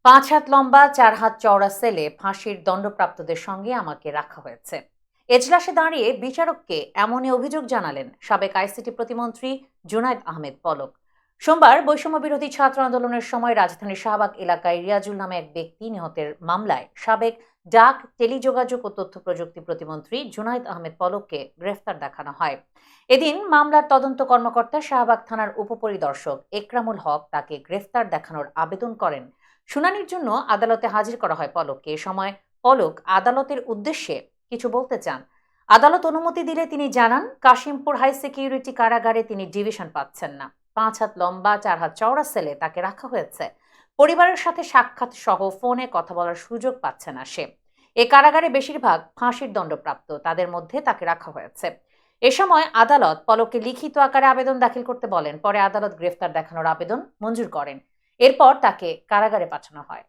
5 হাত লম্বা 4 হাত চওড়া সেলে ফাঁসির দণ্ডপ্রাপ্তদের সঙ্গে আমাকে রাখা হয়েছে। এজলাসে দাঁড়িয়ে বিচারককে এমনই অভিযোগ জানালেন সাবেক আইসিটি প্রতিমন্ত্রী জুনায়েদ আহমেদ পলক। সোমবার বৈষম্য বিরোধী ছাত্র আন্দোলনের সময় রাজধানীর শাহবাগ এলাকায় রিয়াজুল নামে এক ব্যক্তি নিহতের মামলায় সাবেক ডাক, টেলিযোগাযোগ ও তথ্য প্রযুক্তি প্রতিমন্ত্রী জুনায়েদ আহমেদ পলককে গ্রেফতার দেখানো হয়। এদিন মামলার তদন্ত কর্মকর্তা শাহবাগ থানার উপপরিদর্শক একরামুল হক তাকে গ্রেফতার দেখানোর আবেদন করেন। শুনানির জন্য আদালতে হাজির করা হয় পলককে। এ সময় পলক আদালতের উদ্দেশ্যে কিছু বলতে চান। আদালত অনুমতি দিলে তিনি জানান, কাশিমপুর হাই সিকিউরিটি কারাগারে তিনি ডিভিশন পাচ্ছেন না। 5 হাত লম্বা 4 হাত চওড়া সেলে তাকে রাখা হয়েছে। পরিবারের সাথে সাক্ষাৎ সহ ফোনে কথা বলার সুযোগ পাচ্ছে না সে। এ কারাগারে বেশিরভাগ ফাঁসির দণ্ডপ্রাপ্ত, তাদের মধ্যে তাকে রাখা হয়েছে। এ সময় আদালত পলককে লিখিত আকারে আবেদন দাখিল করতে বলেন। পরে আদালত গ্রেফতার দেখানোর আবেদন মঞ্জুর করেন। এরপর তাকে কারাগারে পাঠানো হয়।